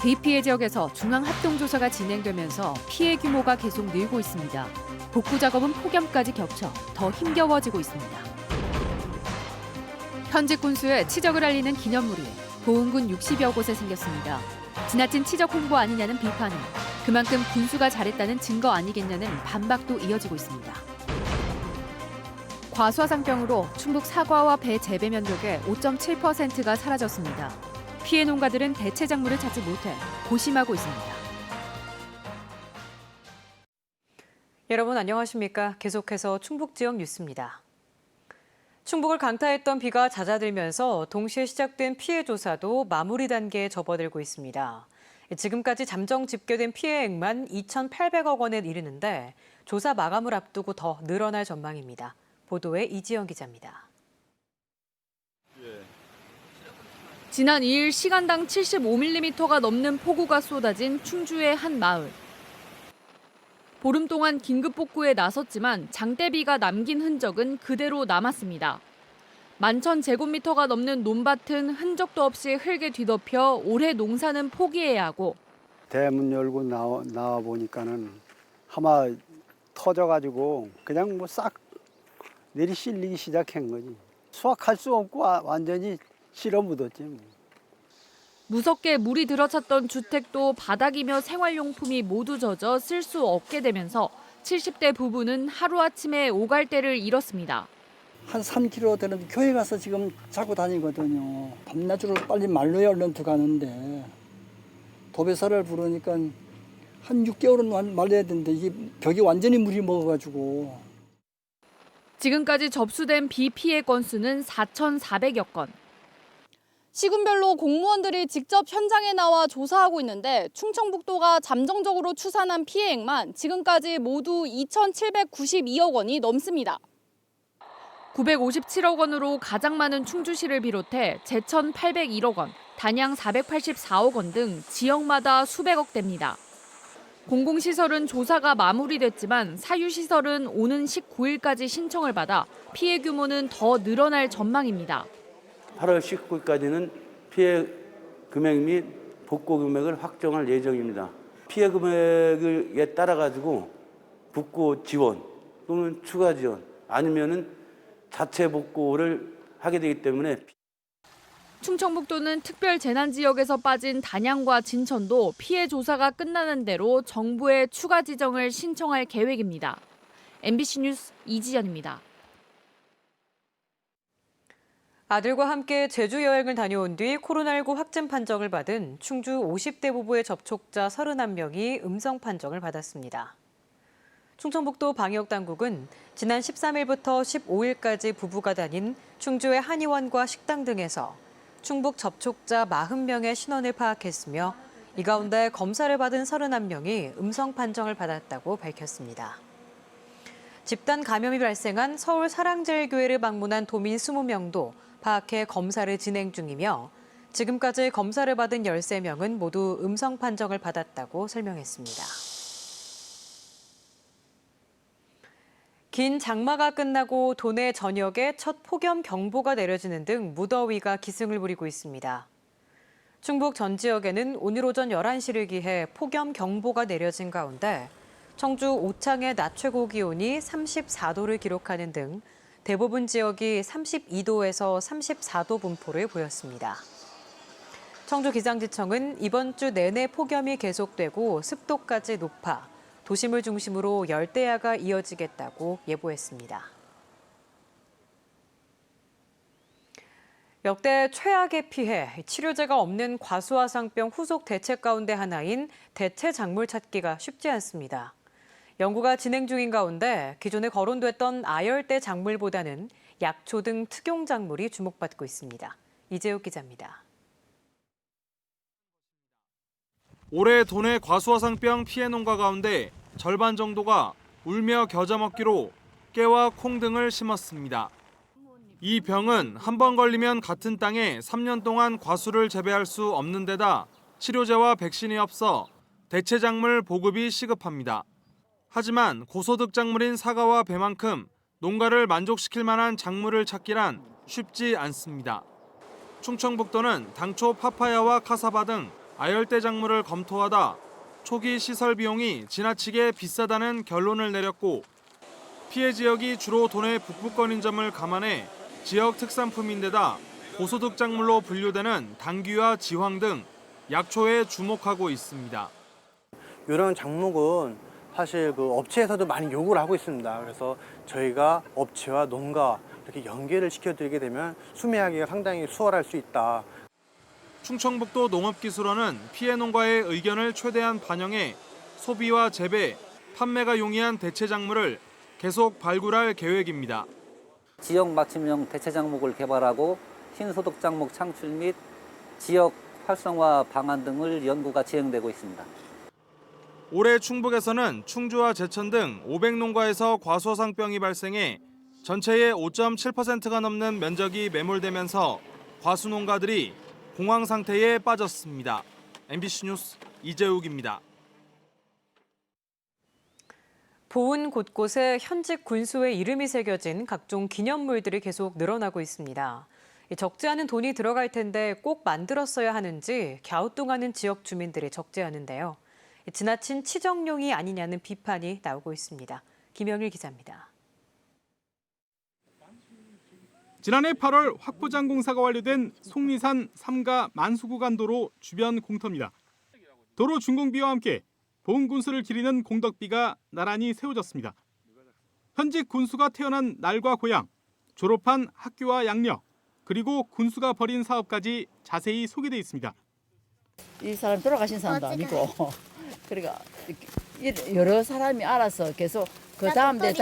대피해 지역에서 중앙합동조사가 진행되면서 피해 규모가 계속 늘고 있습니다. 복구 작업은 폭염까지 겹쳐 더 힘겨워지고 있습니다. 현직 군수의 치적을 알리는 기념물이 보은군 60여 곳에 생겼습니다. 지나친 치적 홍보 아니냐는 비판에 그만큼 군수가 잘했다는 증거 아니겠냐는 반박도 이어지고 있습니다. 과수화상병으로 충북 사과와 배 재배 면적의 5.7%가 사라졌습니다. 피해 농가들은 대체 작물을 찾지 못해 고심하고 있습니다. 여러분 안녕하십니까? 계속해서 충북 지역 뉴스입니다. 충북을 강타했던 비가 잦아들면서 동시에 시작된 피해 조사도 마무리 단계에 접어들고 있습니다. 지금까지 잠정 집계된 피해액만 2,800억 원에 이르는데 조사 마감을 앞두고 더 늘어날 전망입니다. 보도에 이지영 기자입니다. 지난 2일 시간당 75mm가 넘는 폭우가 쏟아진 충주의 한 마을. 보름 동안 긴급 복구에 나섰지만 장대비가 남긴 흔적은 그대로 남았습니다. 11,000제곱미터가 넘는 논밭은 흔적도 없이 흙에 뒤덮여 올해 농사는 포기해야 하고 대문 열고 나와 보니까는 하마 터져가지고 그냥 뭐 싹 내리 실리기 시작한 거지. 수확할 수 없고 완전히 실어 묻었지. 뭐. 무섭게 물이 들어찼던 주택도 바닥이며 생활용품이 모두 젖어 쓸 수 없게 되면서 70대 부부는 하루아침에 오갈데를 잃었습니다. 한 3km 되는 교회 가서 지금 자고 다니거든요. 밤낮으로 빨리 말로에 얼른 들어가는데 도배사를 부르니까 한 6개월은 말려야 되는데 이게 벽이 완전히 물이 먹어가지고. 지금까지 접수된 비 피해 건수는 4,400여 건. 시군별로 공무원들이 직접 현장에 나와 조사하고 있는데 충청북도가 잠정적으로 추산한 피해액만 지금까지 모두 2,792억 원이 넘습니다. 957억 원으로 가장 많은 충주시를 비롯해 제천 801억 원, 단양 484억 원 등 지역마다 수백억 대입니다. 공공시설은 조사가 마무리됐지만 사유시설은 오는 19일까지 신청을 받아 피해 규모는 더 늘어날 전망입니다. 8월 19일까지는 피해 금액 및 복구 금액을 확정할 예정입니다. 피해 금액에 따라 가지고 복구 지원 또는 추가 지원 아니면은 자체 복구를 하게 되기 때문에 충청북도는 특별 재난 지역에서 빠진 단양과 진천도 피해 조사가 끝나는 대로 정부에 추가 지정을 신청할 계획입니다. MBC 뉴스 이지연입니다. 아들과 함께 제주 여행을 다녀온 뒤 코로나19 확진 판정을 받은 충주 50대 부부의 접촉자 31명이 음성 판정을 받았습니다. 충청북도 방역당국은 지난 13일부터 15일까지 부부가 다닌 충주의 한의원과 식당 등에서 충북 접촉자 40명의 신원을 파악했으며 이 가운데 검사를 받은 31명이 음성 판정을 받았다고 밝혔습니다. 집단 감염이 발생한 서울 사랑제일교회를 방문한 도민 20명도 파악해 검사를 진행 중이며 지금까지 검사를 받은 13명은 모두 음성 판정을 받았다고 설명했습니다. 긴 장마가 끝나고 도내 전역에 첫 폭염 경보가 내려지는 등 무더위가 기승을 부리고 있습니다. 충북 전 지역에는 오늘 오전 11시를 기해 폭염 경보가 내려진 가운데 청주 오창의 낮 최고 기온이 34도를 기록하는 등 대부분 지역이 32도에서 34도 분포를 보였습니다. 청주기상지청은 이번 주 내내 폭염이 계속되고 습도까지 높아 도심을 중심으로 열대야가 이어지겠다고 예보했습니다. 역대 최악의 피해, 치료제가 없는 과수화상병 후속 대책 가운데 하나인 대체 작물 찾기가 쉽지 않습니다. 연구가 진행 중인 가운데 기존에 거론됐던 아열대 작물보다는 약초 등 특용 작물이 주목받고 있습니다. 이재욱 기자입니다. 올해 도내 과수화상병 피해 농가 가운데 절반 정도가 울며 겨자 먹기로 깨와 콩 등을 심었습니다. 이 병은 한 번 걸리면 같은 땅에 3년 동안 과수를 재배할 수 없는 데다 치료제와 백신이 없어 대체 작물 보급이 시급합니다. 하지만 고소득 작물인 사과와 배만큼 농가를 만족시킬 만한 작물을 찾기란 쉽지 않습니다. 충청북도는 당초 파파야와 카사바 등 아열대 작물을 검토하다 초기 시설 비용이 지나치게 비싸다는 결론을 내렸고 피해 지역이 주로 도내 북부권인 점을 감안해 지역 특산품인데다 고소득 작물로 분류되는 당귀와 지황 등 약초에 주목하고 있습니다. 이런 작목은 사실 그 업체에서도 많이 요구를 하고 있습니다. 그래서 저희가 업체와 농가 이렇게 연계를 시켜드리게 되면 수매하기가 상당히 수월할 수 있다. 충청북도 농업기술원은 피해 농가의 의견을 최대한 반영해 소비와 재배, 판매가 용이한 대체 작물을 계속 발굴할 계획입니다. 지역 맞춤형 대체 작목을 개발하고 신소득 작목 창출 및 지역 활성화 방안 등을 연구가 진행되고 있습니다. 올해 충북에서는 충주와 제천 등 500농가에서 과수화상병이 발생해 전체의 5.7%가 넘는 면적이 매몰되면서 과수농가들이 공황 상태에 빠졌습니다. MBC 뉴스 이재욱입니다. 보은 곳곳에 현직 군수의 이름이 새겨진 각종 기념물들이 계속 늘어나고 있습니다. 적지 않은 돈이 들어갈 텐데 꼭 만들었어야 하는지 갸우뚱하는 지역 주민들이 적재하는데요. 지나친 치정용이 아니냐는 비판이 나오고 있습니다. 김영일 기자입니다. 지난해 8월 확보장 공사가 완료된 속리산 3가 만수구간 도로 주변 공터입니다. 도로 준공비와 함께 보훈 군수를 기리는 공덕비가 나란히 세워졌습니다. 현직 군수가 태어난 날과 고향, 졸업한 학교와 양력, 그리고 군수가 벌인 사업까지 자세히 소개돼 있습니다. 이 사람 돌아가신 사람도 아니고 그러니까 여러 사람이 알아서 계속 그 다음 대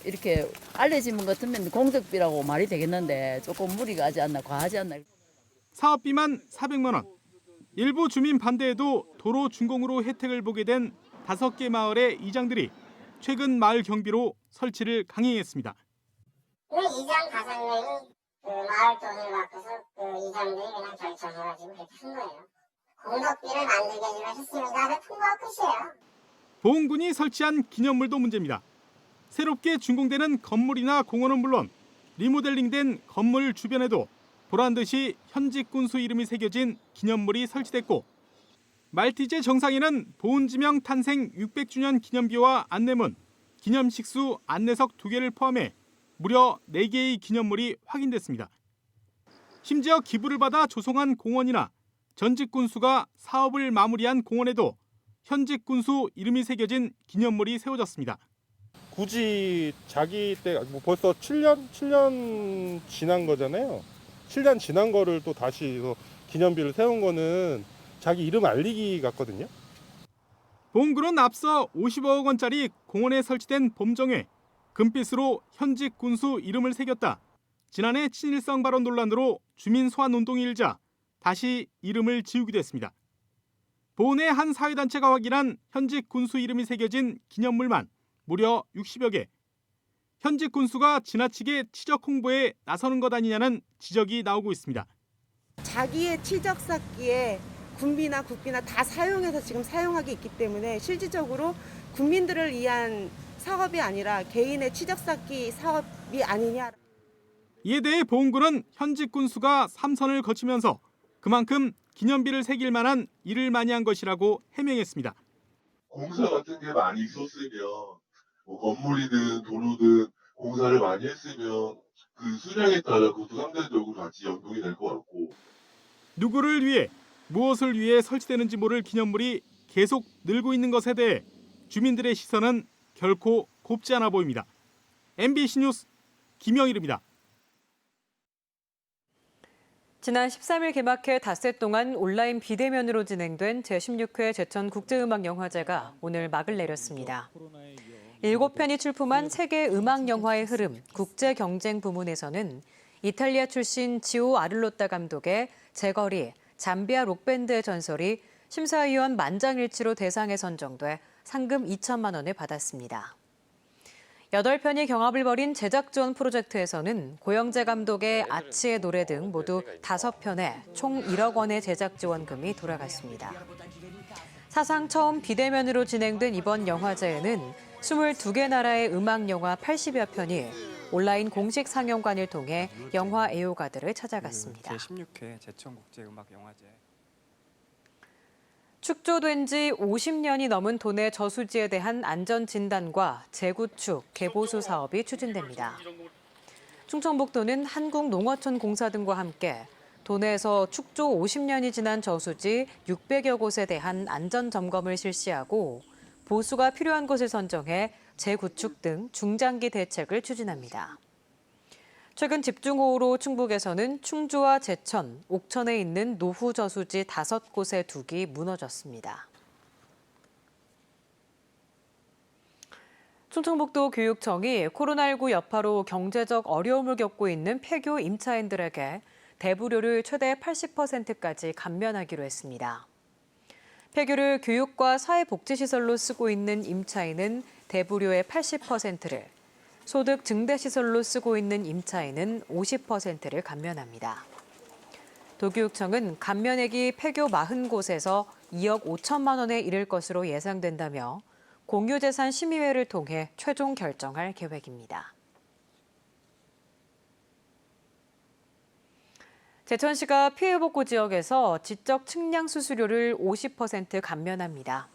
이렇게 알려진 것 같으면 공덕비라고 말이 되겠는데 조금 무리가 하지 않나 과하지 않나. 사업비만 400만 원. 일부 주민 반대에도 도로 준공으로 혜택을 보게 된 5개 마을의 이장들이 최근 마을 경비로 설치를 강행했습니다. 그 이장 가상명이 그 마을 돈을 받고서 그 이장들이 그냥 결정해가지고 그렇게 한 거예요. 공덕비를 만들게 했습니다. 그 풍부한 끝이에요. 보훈군이 설치한 기념물도 문제입니다. 새롭게 준공되는 건물이나 공원은 물론 리모델링된 건물 주변에도 보란 듯이 현직 군수 이름이 새겨진 기념물이 설치됐고 말티제 정상에는 보훈지명 탄생 600주년 기념비와 안내문, 기념식수 안내석 2개를 포함해 무려 4개의 기념물이 확인됐습니다. 심지어 기부를 받아 조성한 공원이나 전직 군수가 사업을 마무리한 공원에도 현직 군수 이름이 새겨진 기념물이 세워졌습니다. 굳이 자기 때 벌써 7년 지난 거잖아요. 7년 지난 거를 또 다시 기념비를 세운 거는 자기 이름 알리기 같거든요. 보훈군은 앞서 50억 원짜리 공원에 설치된 봄정회, 금빛으로 현직 군수 이름을 새겼다. 지난해 친일성 발언 논란으로 주민 소환 운동이 일자 다시 이름을 지우기도 했습니다. 보훈의 한 사회단체가 확인한 현직 군수 이름이 새겨진 기념물만 무려 60여 개. 현직 군수가 지나치게 치적 홍보에 나서는 것 아니냐는 지적이 나오고 있습니다. 자기의 치적 쌓기에 군비나 국비나 다 사용해서 지금 사용하기 있기 때문에 실질적으로 국민들을 위한 사업이 아니라 개인의 치적 쌓기 사업이 아니냐. 이에 대해 보훈군은 현직 군수가 3선을 거치면서 그만큼 기념비를 새길 만한 일을 많이 한 것이라고 해명했습니다. 공사 같은 게 많이 있었으면 뭐 건물이든 도로든 공사를 많이 했으면 그 수량에 따라 그것도 상대적으로 같이 연동이 될 것 같고. 누구를 위해 무엇을 위해 설치되는지 모를 기념물이 계속 늘고 있는 것에 대해 주민들의 시선은 결코 곱지 않아 보입니다. MBC 뉴스 김영일입니다. 지난 13일 개막해 닷새 동안 온라인 비대면으로 진행된 제16회 제천국제음악영화제가 오늘 막을 내렸습니다. 7편이 출품한 세계 음악영화의 흐름 국제경쟁 부문에서는 이탈리아 출신 지오 아를로타 감독의 제거리, 잠비아 록밴드의 전설이 심사위원 만장일치로 대상에 선정돼 상금 2천만 원을 받았습니다. 8편이 경합을 벌인 제작 지원 프로젝트에서는 고영재 감독의 아치의 노래 등 모두 5편에 총 1억 원의 제작 지원금이 돌아갔습니다. 사상 처음 비대면으로 진행된 이번 영화제에는 22개 나라의 음악 영화 80여 편이 온라인 공식 상영관을 통해 영화 애호가들을 찾아갔습니다. 제16회 제천국제음악영화제. 축조된 지 50년이 넘은 도내 저수지에 대한 안전진단과 재구축, 개보수 사업이 추진됩니다. 충청북도는 한국농어촌공사 등과 함께 도내에서 축조 50년이 지난 저수지 600여 곳에 대한 안전점검을 실시하고 보수가 필요한 곳을 선정해 재구축 등 중장기 대책을 추진합니다. 최근 집중호우로 충북에서는 충주와 제천, 옥천에 있는 노후 저수지 5곳의 둑이 무너졌습니다. 충청북도 교육청이 코로나19 여파로 경제적 어려움을 겪고 있는 폐교 임차인들에게 대부료를 최대 80%까지 감면하기로 했습니다. 폐교를 교육과 사회복지시설로 쓰고 있는 임차인은 대부료의 80%를, 소득 증대시설로 쓰고 있는 임차인은 50%를 감면합니다. 도교육청은 감면액이 폐교 40곳에서 2억 5천만 원에 이를 것으로 예상된다며 공유재산 심의회를 통해 최종 결정할 계획입니다. 제천시가 피해복구 지역에서 지적 측량 수수료를 50% 감면합니다.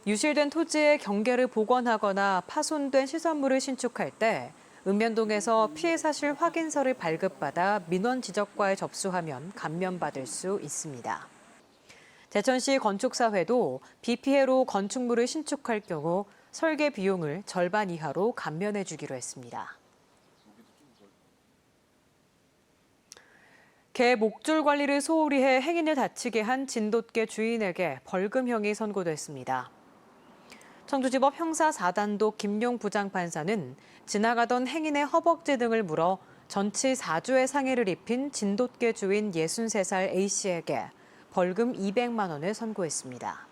유실된 토지의 경계를 복원하거나 파손된 시설물을 신축할 때 읍면동에서 피해 사실 확인서를 발급받아 민원 지적과에 접수하면 감면받을 수 있습니다. 제천시 건축사회도 비 피해로 건축물을 신축할 경우 설계 비용을 절반 이하로 감면해 주기로 했습니다. 개 목줄 관리를 소홀히 해 행인을 다치게 한 진돗개 주인에게 벌금형이 선고됐습니다. 청주지법 형사 4단독 김용 부장판사는 지나가던 행인의 허벅지 등을 물어 전치 4주의 상해를 입힌 진돗개 주인 63살 A씨에게 벌금 200만 원을 선고했습니다.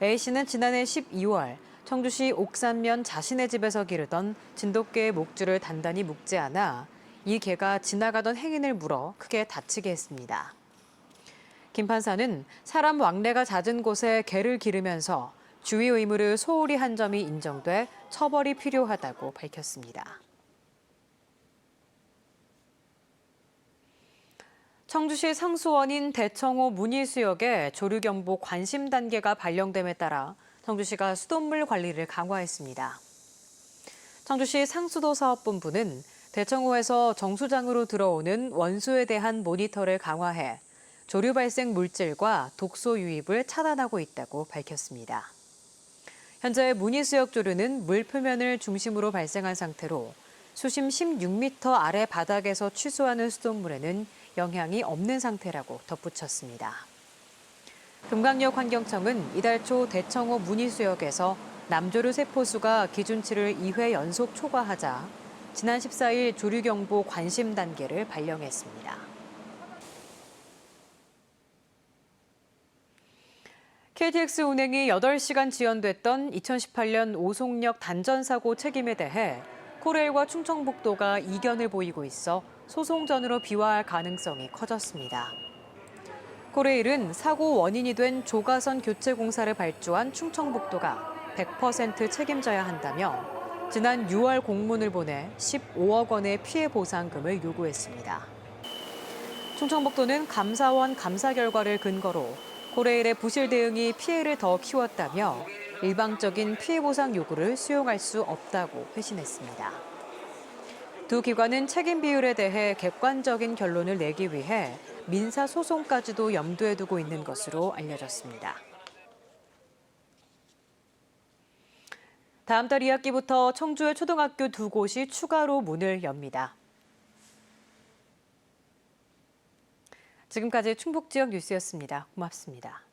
A씨는 지난해 12월 청주시 옥산면 자신의 집에서 기르던 진돗개의 목줄을 단단히 묶지 않아 이 개가 지나가던 행인을 물어 크게 다치게 했습니다. 김 판사는 사람 왕래가 잦은 곳에 개를 기르면서 주의 의무를 소홀히 한 점이 인정돼 처벌이 필요하다고 밝혔습니다. 청주시 상수원인 대청호 문희수역에 조류경보 관심 단계가 발령됨에 따라 청주시가 수돗물 관리를 강화했습니다. 청주시 상수도사업본부는 대청호에서 정수장으로 들어오는 원수에 대한 모니터를 강화해 조류 발생 물질과 독소 유입을 차단하고 있다고 밝혔습니다. 현재 문희수역 조류는 물 표면을 중심으로 발생한 상태로 수심 16m 아래 바닥에서 취수하는 수돗물에는 영향이 없는 상태라고 덧붙였습니다. 금강역 환경청은 이달 초 대청호 문희수역에서 남조류 세포수가 기준치를 2회 연속 초과하자 지난 14일 조류경보 관심 단계를 발령했습니다. KTX 운행이 8시간 지연됐던 2018년 오송역 단전사고 책임에 대해 코레일과 충청북도가 이견을 보이고 있어 소송전으로 비화할 가능성이 커졌습니다. 코레일은 사고 원인이 된 조가선 교체 공사를 발주한 충청북도가 100% 책임져야 한다며 지난 6월 공문을 보내 15억 원의 피해 보상금을 요구했습니다. 충청북도는 감사원 감사 결과를 근거로 코레일의 부실 대응이 피해를 더 키웠다며 일방적인 피해 보상 요구를 수용할 수 없다고 회신했습니다. 두 기관은 책임 비율에 대해 객관적인 결론을 내기 위해 민사 소송까지도 염두에 두고 있는 것으로 알려졌습니다. 다음 달 2학기부터 청주의 초등학교 2곳이 추가로 문을 엽니다. 지금까지 충북 지역 뉴스였습니다. 고맙습니다.